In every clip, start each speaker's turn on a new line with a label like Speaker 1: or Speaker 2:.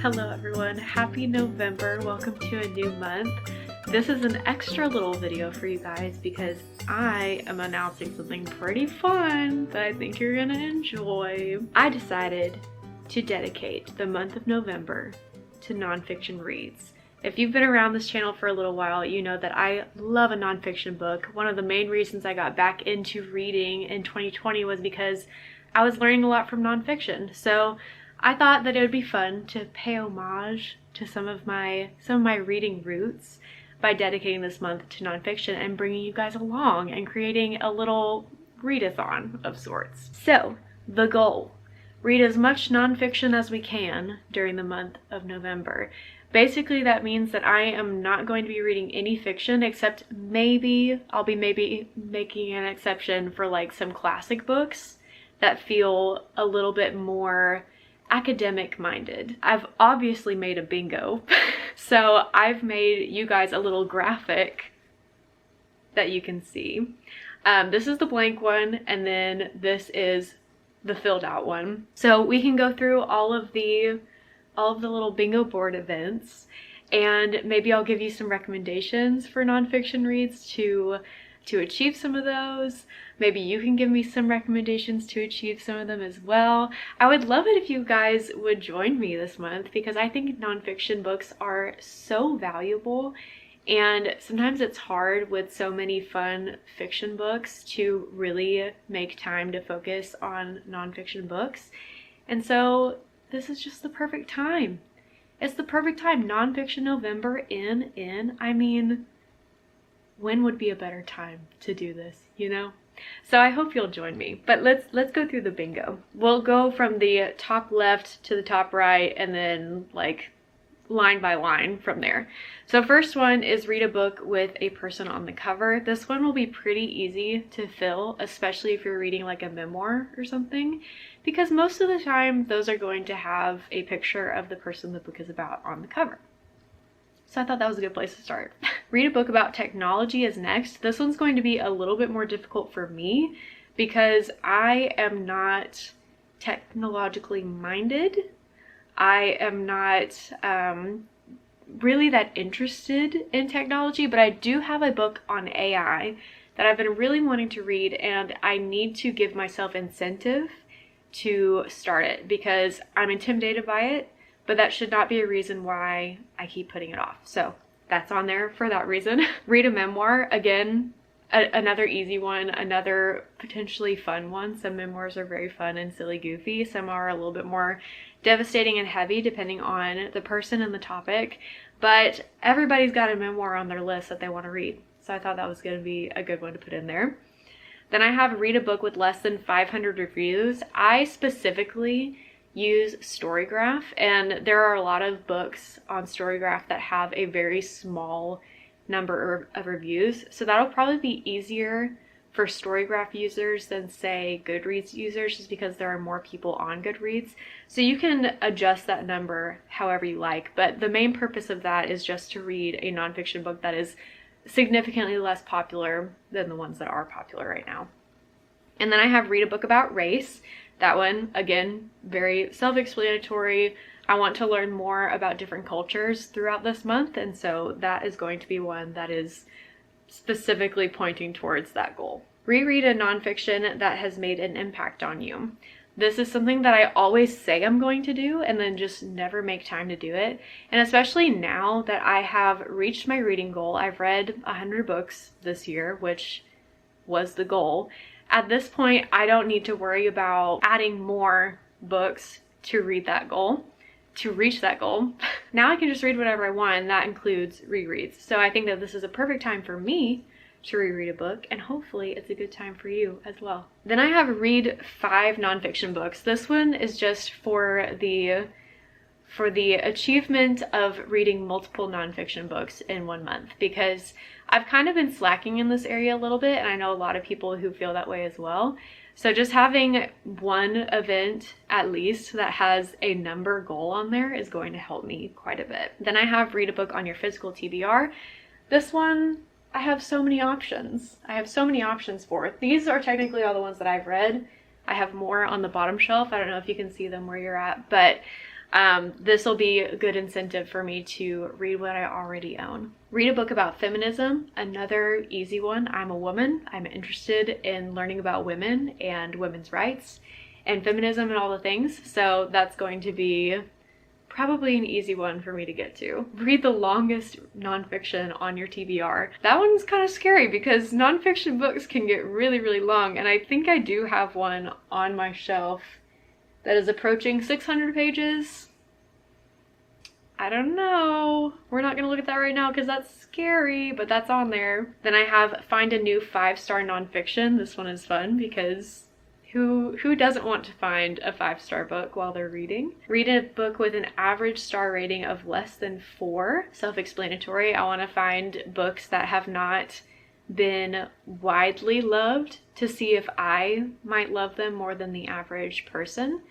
Speaker 1: Hello everyone, happy November, welcome to a new month. This is an extra little video for you guys because I am announcing something pretty fun that I think you're gonna enjoy. I decided to dedicate the month of November to nonfiction reads. If you've been around this channel for a little while, you know that I love a nonfiction book. One of the main reasons I got back into reading in 2020 was because I was learning a lot from nonfiction. So I thought that it would be fun to pay homage to some of my reading roots by dedicating this month to nonfiction and bringing you guys along and creating a little readathon of sorts. So, the goal: read as much nonfiction as we can during the month of November. Basically, that means that I am not going to be reading any fiction, except I'll be making an exception for like some classic books that feel a little bit more academic minded. I've obviously made a bingo, so I've made you guys a little graphic that you can see. This is the blank one, and then this is the filled out one. So we can go through all of the little bingo board events, and maybe I'll give you some recommendations for nonfiction reads to achieve some of those. Maybe you can give me some recommendations to achieve some of them as well. I would love it if you guys would join me this month because I think nonfiction books are so valuable, and sometimes it's hard with so many fun fiction books to really make time to focus on nonfiction books. And so this is just the perfect time. It's the perfect time. Nonfiction November I mean, when would be a better time to do this, you know? So I hope you'll join me. But let's go through the bingo. We'll go from the top left to the top right and then like line by line from there. So first one is read a book with a person on the cover. This one will be pretty easy to fill, especially if you're reading like a memoir or something, because most of the time those are going to have a picture of the person the book is about on the cover. So I thought that was a good place to start. Read a book about technology is next. This one's going to be a little bit more difficult for me because I am not technologically minded. I am not really that interested in technology, but I do have a book on AI that I've been really wanting to read, and I need to give myself incentive to start it because I'm intimidated by it. But that should not be a reason why I keep putting it off. So that's on there for that reason. Read a memoir. Again, another easy one, another potentially fun one. Some memoirs are very fun and silly goofy. Some are a little bit more devastating and heavy depending on the person and the topic. But everybody's got a memoir on their list that they want to read. So I thought that was going to be a good one to put in there. Then I have read a book with less than 500 reviews. I specifically use Storygraph, and there are a lot of books on Storygraph that have a very small number of reviews, so that'll probably be easier for Storygraph users than say Goodreads users, just because there are more people on Goodreads. So you can adjust that number however you like, but the main purpose of that is just to read a nonfiction book that is significantly less popular than the ones that are popular right now. And then I have read a book about race. That one, again, very self-explanatory. I want to learn more about different cultures throughout this month, and so that is going to be one that is specifically pointing towards that goal. Reread a nonfiction that has made an impact on you. This is something that I always say I'm going to do and then just never make time to do it. And especially now that I have reached my reading goal, I've read 100 books this year, which was the goal. At this point, I don't need to worry about adding more books to reach that goal. Now I can just read whatever I want, and that includes rereads. So I think that this is a perfect time for me to reread a book, and hopefully it's a good time for you as well. Then I have read 5 nonfiction books. This one is just for the achievement of reading multiple nonfiction books in 1 month, because I've kind of been slacking in this area a little bit, and I know a lot of people who feel that way as well. So just having one event at least that has a number goal on there is going to help me quite a bit. Then I have read a book on your physical TBR. This one, I have so many options. For it. These are technically all the ones that I've read. I have more on the bottom shelf. I don't know if you can see them where you're at, but This will be a good incentive for me to read what I already own. Read a book about feminism, another easy one. I'm a woman. I'm interested in learning about women and women's rights and feminism and all the things. So that's going to be probably an easy one for me to get to. Read the longest nonfiction on your TBR. That one's kind of scary because nonfiction books can get really, really long, and I think I do have one on my shelf that is approaching 600 pages. I don't know. We're not gonna look at that right now because that's scary, but that's on there. Then I have Find a New 5-Star Nonfiction. This one is fun because who doesn't want to find a 5-star book while they're reading? Read a book with an average star rating of less than 4. Self-explanatory. I want to find books that have not been widely loved to see if I might love them more than the average person.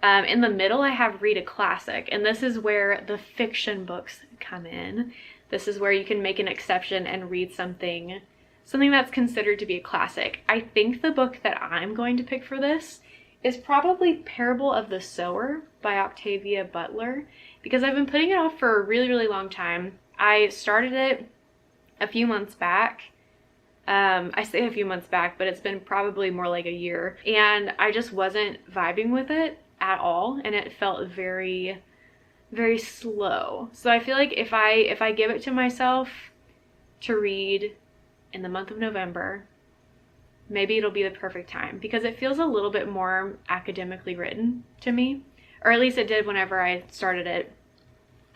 Speaker 1: In the middle, I have Read a Classic, and this is where the fiction books come in. This is where you can make an exception and read something that's considered to be a classic. I think the book that I'm going to pick for this is probably Parable of the Sower by Octavia Butler, because I've been putting it off for a really, really long time. I started it a few months back. I say a few months back, but it's been probably more like a year, and I just wasn't vibing with it at all, and it felt very, very slow. So I feel like if I give it to myself to read in the month of November, maybe it'll be the perfect time, because it feels a little bit more academically written to me, or at least it did whenever I started it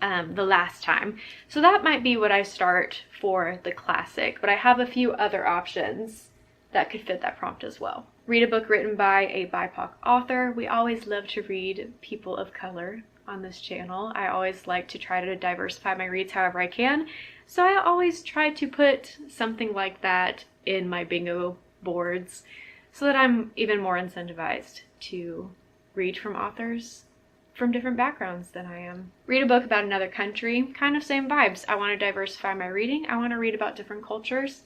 Speaker 1: the last time. So that might be what I start for the classic, but I have a few other options that could fit that prompt as well. Read a book written by a BIPOC author. We always love to read people of color on this channel. I always like to try to diversify my reads however I can. So I always try to put something like that in my bingo boards so that I'm even more incentivized to read from authors from different backgrounds than I am. Read a book about another country, kind of same vibes. I want to diversify my reading. I want to read about different cultures.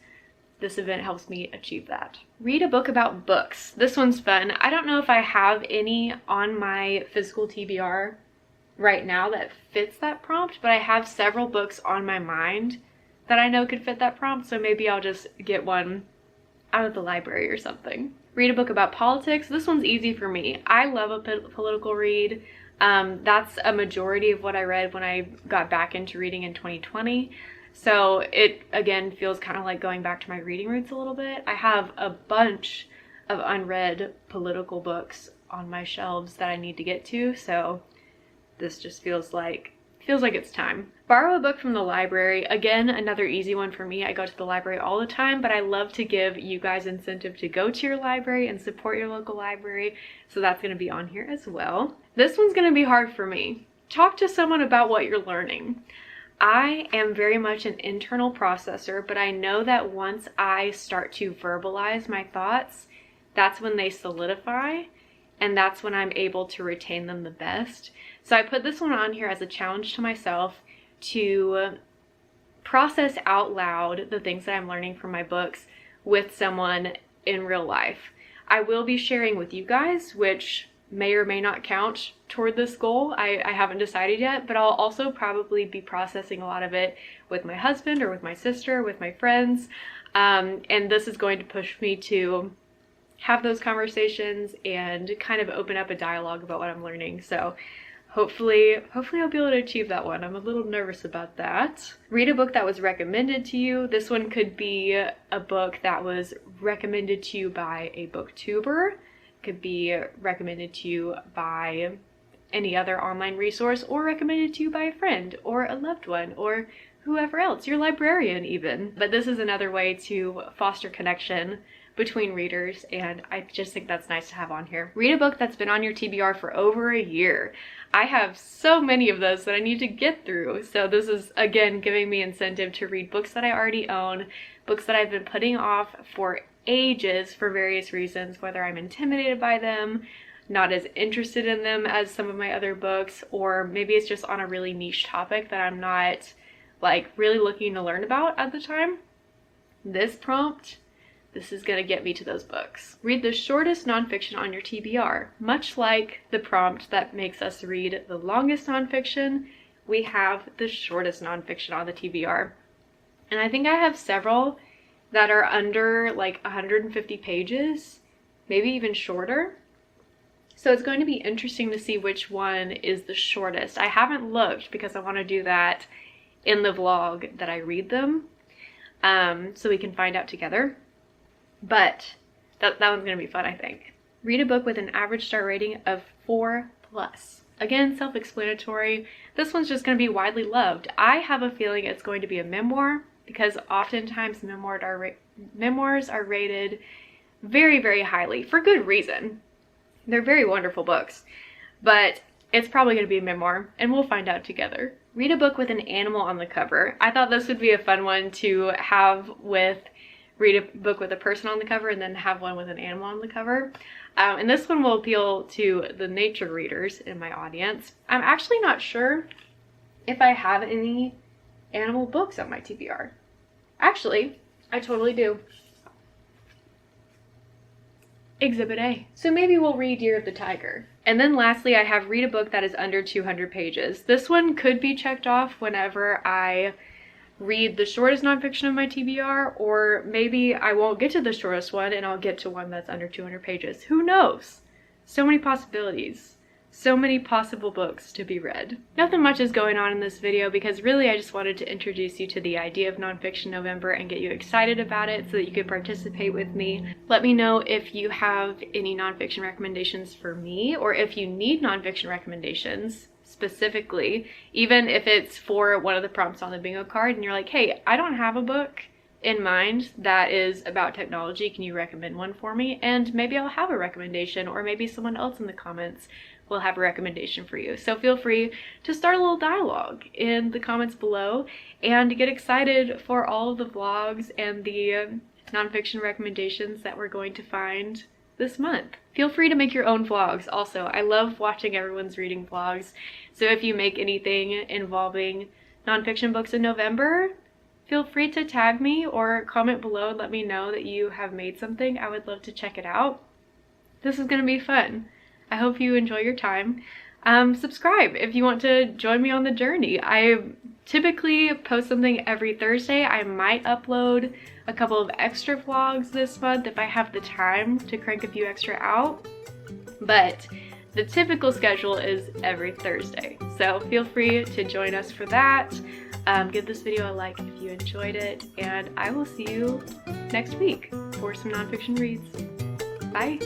Speaker 1: This event helps me achieve that. Read a book about books. This one's fun. I don't know if I have any on my physical TBR right now that fits that prompt, but I have several books on my mind that I know could fit that prompt, so maybe I'll just get one out of the library or something. Read a book about politics. This one's easy for me. I love a political read. That's a majority of what I read when I got back into reading in 2020. So it, again, feels kind of like going back to my reading roots a little bit. I have a bunch of unread political books on my shelves that I need to get to, so this just feels like it's time. Borrow a book from the library. Again, another easy one for me. I go to the library all the time, but I love to give you guys incentive to go to your library and support your local library, so that's going to be on here as well. This one's going to be hard for me. Talk to someone about what you're learning. I am very much an internal processor, but I know that once I start to verbalize my thoughts, that's when they solidify, and that's when I'm able to retain them the best. So I put this one on here as a challenge to myself to process out loud the things that I'm learning from my books with someone in real life. I will be sharing with you guys, which may or may not count toward this goal. I haven't decided yet, but I'll also probably be processing a lot of it with my husband or with my sister, with my friends. And this is going to push me to have those conversations and kind of open up a dialogue about what I'm learning. So hopefully I'll be able to achieve that one. I'm a little nervous about that. Read a book that was recommended to you. This one could be a book that was recommended to you by a booktuber. Could be recommended to you by any other online resource, or recommended to you by a friend or a loved one or whoever else, your librarian even. But this is another way to foster connection between readers, and I just think that's nice to have on here. Read a book that's been on your TBR for over a year. I have so many of those that I need to get through, so this is again giving me incentive to read books that I already own, books that I've been putting off for ages for various reasons, whether I'm intimidated by them, not as interested in them as some of my other books, or maybe it's just on a really niche topic that I'm not like really looking to learn about at the time. This prompt this is going to get me to those books. Read the shortest nonfiction on your TBR. Much like the prompt that makes us read the longest nonfiction, we have the shortest nonfiction on the TBR. And I think I have several that are under like 150 pages, maybe even shorter. So it's going to be interesting to see which one is the shortest. I haven't looked because I want to do that in the vlog that I read them, so we can find out together. But that one's going to be fun, I think. Read a book with an average star rating of 4+. Again, self-explanatory. This one's just going to be widely loved. I have a feeling it's going to be a memoir, because oftentimes memoirs are rated very, very highly for good reason. They're very wonderful books, but it's probably going to be a memoir, and we'll find out together. Read a book with an animal on the cover. I thought this would be a fun one to have with read a book with a person on the cover and then have one with an animal on the cover. And this one will appeal to the nature readers in my audience. I'm actually not sure if I have any animal books on my TBR. Actually, I totally do. Exhibit A. So maybe we'll read Year of the Tiger. And then lastly, I have read a book that is under 200 pages. This one could be checked off whenever I read the shortest nonfiction of my TBR, or maybe I won't get to the shortest one and I'll get to one that's under 200 pages. Who knows? So many possibilities. So many possible books to be read. Nothing much is going on in this video because really I just wanted to introduce you to the idea of Nonfiction November and get you excited about it so that you could participate with me. Let me know if you have any nonfiction recommendations for me, or if you need nonfiction recommendations specifically, even if it's for one of the prompts on the bingo card and you're like, hey, I don't have a book in mind that is about technology, can you recommend one for me? And maybe I'll have a recommendation, or maybe someone else in the comments will have a recommendation for you. So feel free to start a little dialogue in the comments below and get excited for all of the vlogs and the nonfiction recommendations that we're going to find this month. Feel free to make your own vlogs also. I love watching everyone's reading vlogs. So if you make anything involving nonfiction books in November, feel free to tag me or comment below and let me know that you have made something. I would love to check it out. This is going to be fun. I hope you enjoy your time. Subscribe if you want to join me on the journey. I typically post something every Thursday. I might upload a couple of extra vlogs this month if I have the time to crank a few extra out. But the typical schedule is every Thursday. So feel free to join us for that. Give this video a like if you enjoyed it, and I will see you next week for some nonfiction reads. Bye!